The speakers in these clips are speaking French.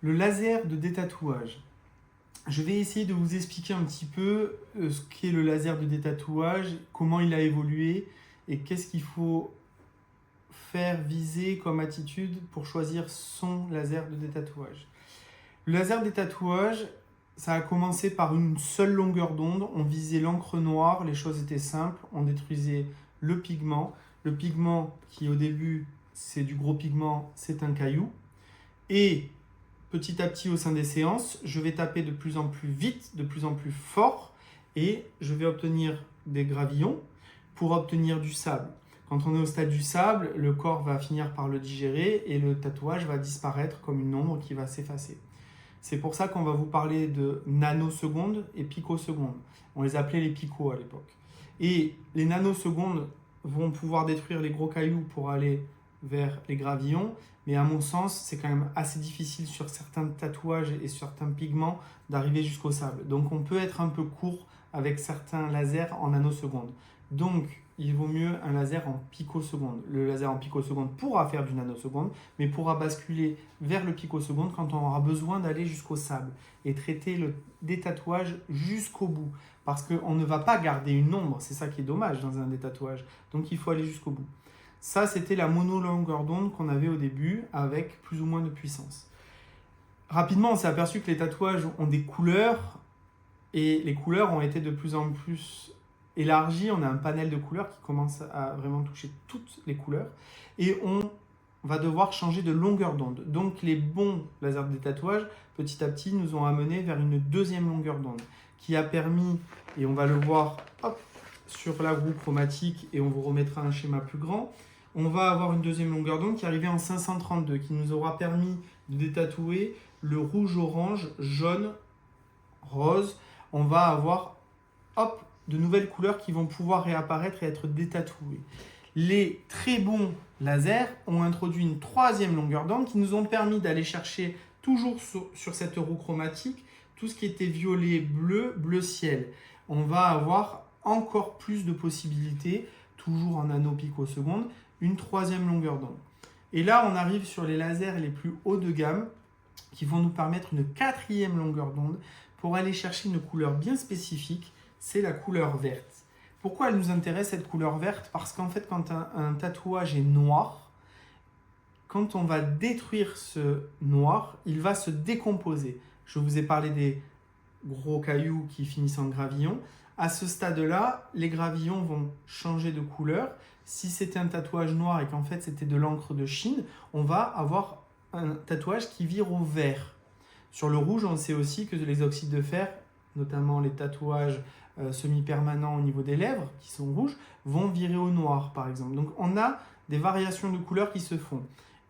Le laser de détatouage. Je vais essayer de vous expliquer un petit peu ce qu'est le laser de détatouage, comment il a évolué et qu'est-ce qu'il faut faire viser comme attitude pour choisir son laser de détatouage. Le laser de détatouage, ça a commencé par une seule longueur d'onde. On visait l'encre noire, les choses étaient simples. On détruisait le pigment. Le pigment qui au début, c'est du gros pigment, c'est un caillou. Et petit à petit au sein des séances, je vais taper de plus en plus vite, de plus en plus fort et je vais obtenir des gravillons pour obtenir du sable. Quand on est au stade du sable, le corps va finir par le digérer et le tatouage va disparaître comme une ombre qui va s'effacer. C'est pour ça qu'on va vous parler de nanosecondes et picosecondes. On les appelait les picots à l'époque. Et les nanosecondes vont pouvoir détruire les gros cailloux pour aller vers les gravillons, mais à mon sens, c'est quand même assez difficile sur certains tatouages et certains pigments d'arriver jusqu'au sable. Donc on peut être un peu court avec certains lasers en nanosecondes. Donc il vaut mieux un laser en picoseconde. Le laser en picoseconde pourra faire du nanoseconde, mais pourra basculer vers le picoseconde quand on aura besoin d'aller jusqu'au sable et traiter des tatouages jusqu'au bout. Parce qu'on ne va pas garder une ombre, c'est ça qui est dommage dans un détatouage. Donc il faut aller jusqu'au bout. Ça, c'était la monolongueur d'onde qu'on avait au début avec plus ou moins de puissance. Rapidement, on s'est aperçu que les tatouages ont des couleurs et les couleurs ont été de plus en plus élargies. On a un panel de couleurs qui commence à vraiment toucher toutes les couleurs et on va devoir changer de longueur d'onde. Donc les bons lasers de tatouage, petit à petit, nous ont amené vers une deuxième longueur d'onde qui a permis, et on va le voir sur la roue chromatique et on vous remettra un schéma plus grand, on va avoir une deuxième longueur d'onde qui est arrivée en 532, qui nous aura permis de détatouer le rouge, orange, jaune, rose. On va avoir de nouvelles couleurs qui vont pouvoir réapparaître et être détatouées. Les très bons lasers ont introduit une troisième longueur d'onde qui nous ont permis d'aller chercher toujours sur cette roue chromatique tout ce qui était violet, bleu, bleu ciel. On va avoir encore plus de possibilités, toujours en nanopicosecondes, une troisième longueur d'onde. Et là, on arrive sur les lasers les plus hauts de gamme qui vont nous permettre une quatrième longueur d'onde pour aller chercher une couleur bien spécifique, c'est la couleur verte. Pourquoi elle nous intéresse cette couleur verte? Parce qu'en fait, quand un tatouage est noir, quand on va détruire ce noir, il va se décomposer. Je vous ai parlé des gros cailloux qui finissent en gravillon. À ce stade-là, les gravillons vont changer de couleur. Si c'était un tatouage noir et qu'en fait c'était de l'encre de Chine, on va avoir un tatouage qui vire au vert. Sur le rouge, on sait aussi que les oxydes de fer, notamment les tatouages semi-permanents au niveau des lèvres, qui sont rouges, vont virer au noir, par exemple. Donc on a des variations de couleurs qui se font.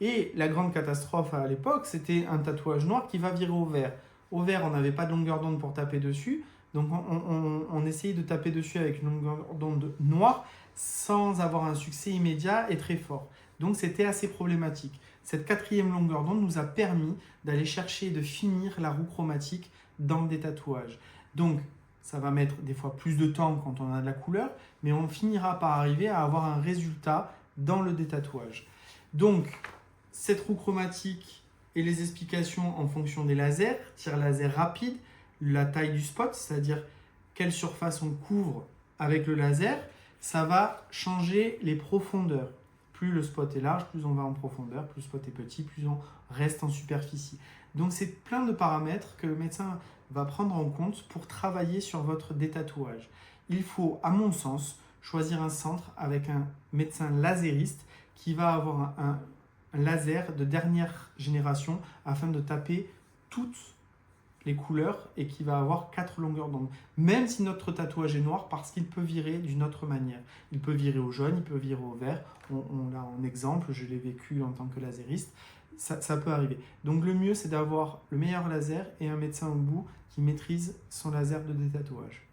Et la grande catastrophe à l'époque, c'était un tatouage noir qui va virer au vert. Au vert, on n'avait pas de longueur d'onde pour taper dessus. Donc on essayait de taper dessus avec une longueur d'onde noire sans avoir un succès immédiat et très fort. Donc c'était assez problématique. Cette quatrième longueur d'onde nous a permis d'aller chercher et de finir la roue chromatique dans des tatouages. Donc ça va mettre des fois plus de temps quand on a de la couleur, mais on finira par arriver à avoir un résultat dans le détatouage. Donc cette roue chromatique et les explications en fonction des lasers, tir laser rapide, la taille du spot, c'est-à-dire quelle surface on couvre avec le laser, ça va changer les profondeurs. Plus le spot est large, plus on va en profondeur, plus le spot est petit, plus on reste en superficie. Donc c'est plein de paramètres que le médecin va prendre en compte pour travailler sur votre détatouage. Il faut, à mon sens, choisir un centre avec un médecin lasériste qui va avoir un laser de dernière génération afin de taper toutes les couleurs et qui va avoir 4 longueurs d'onde. Même si notre tatouage est noir, parce qu'il peut virer d'une autre manière. Il peut virer au jaune, il peut virer au vert. On l'a en exemple, je l'ai vécu en tant que lasériste. Ça peut arriver. Donc le mieux, c'est d'avoir le meilleur laser et un médecin au bout qui maîtrise son laser de détatouage.